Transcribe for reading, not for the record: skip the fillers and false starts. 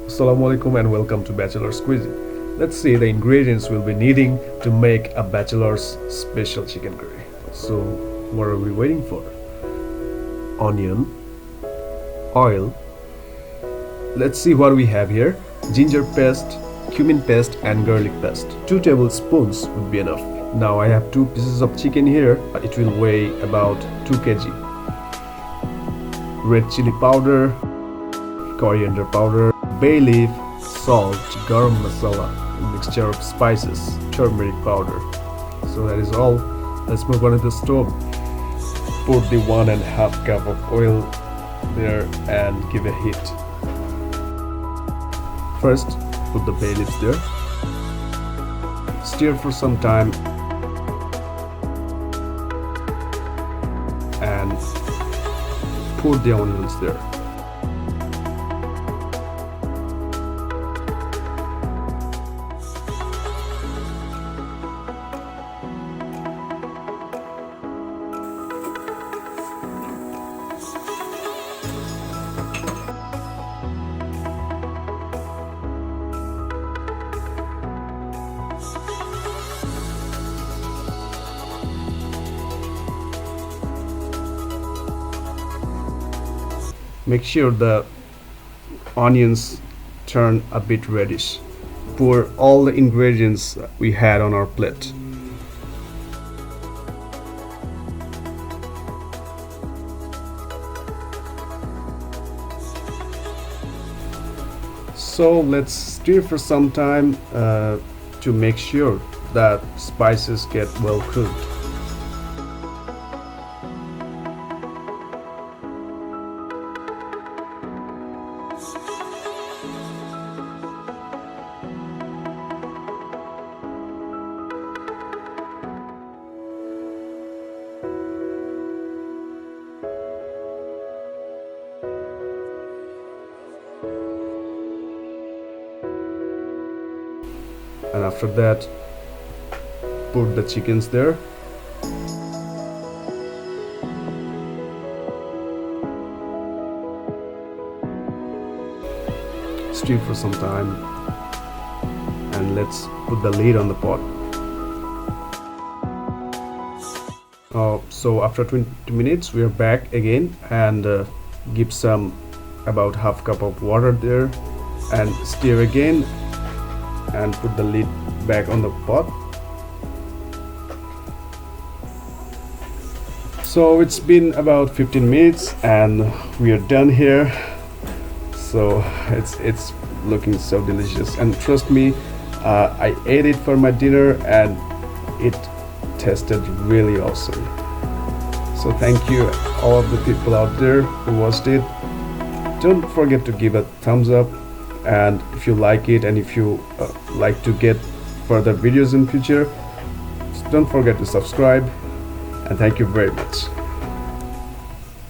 Assalamu alaikum and welcome to Bachelor's Cuisine. Let's see the ingredients we'll be needing to make a Bachelor's special chicken curry. So, what are we waiting for? Onion, oil. Let's see what we have here. Ginger paste, cumin paste and garlic paste. 2 tablespoons would be enough. Now I have 2 pieces of chicken here. It will weigh about 2 kg. Red chili powder, coriander powder, bay leaf, salt, garam masala, a mixture of spices, turmeric powder. So that is all. Let's move on to the stove. Put the 1.5 cup of oil there and give a heat. First, put the bay leaves there. Stir for some time and put the onions there. Make sure the onions turn a bit reddish. Pour all the ingredients we had on our plate. So let's stir for some time to make sure that spices get well cooked. And after that, put the chickens there. Stir for some time and let's put the lid on the pot. So after 20 minutes we are back again and give some about half cup of water there and stir again and put the lid back on the pot. So it's been about 15 minutes and we are done here. So it's looking so delicious, and trust me, I ate it for my dinner and it tasted really awesome. So thank you all of the people out there who watched it. Don't forget to give a thumbs up, and if you like it and if you like to get further videos in future, don't forget to subscribe, and thank you very much.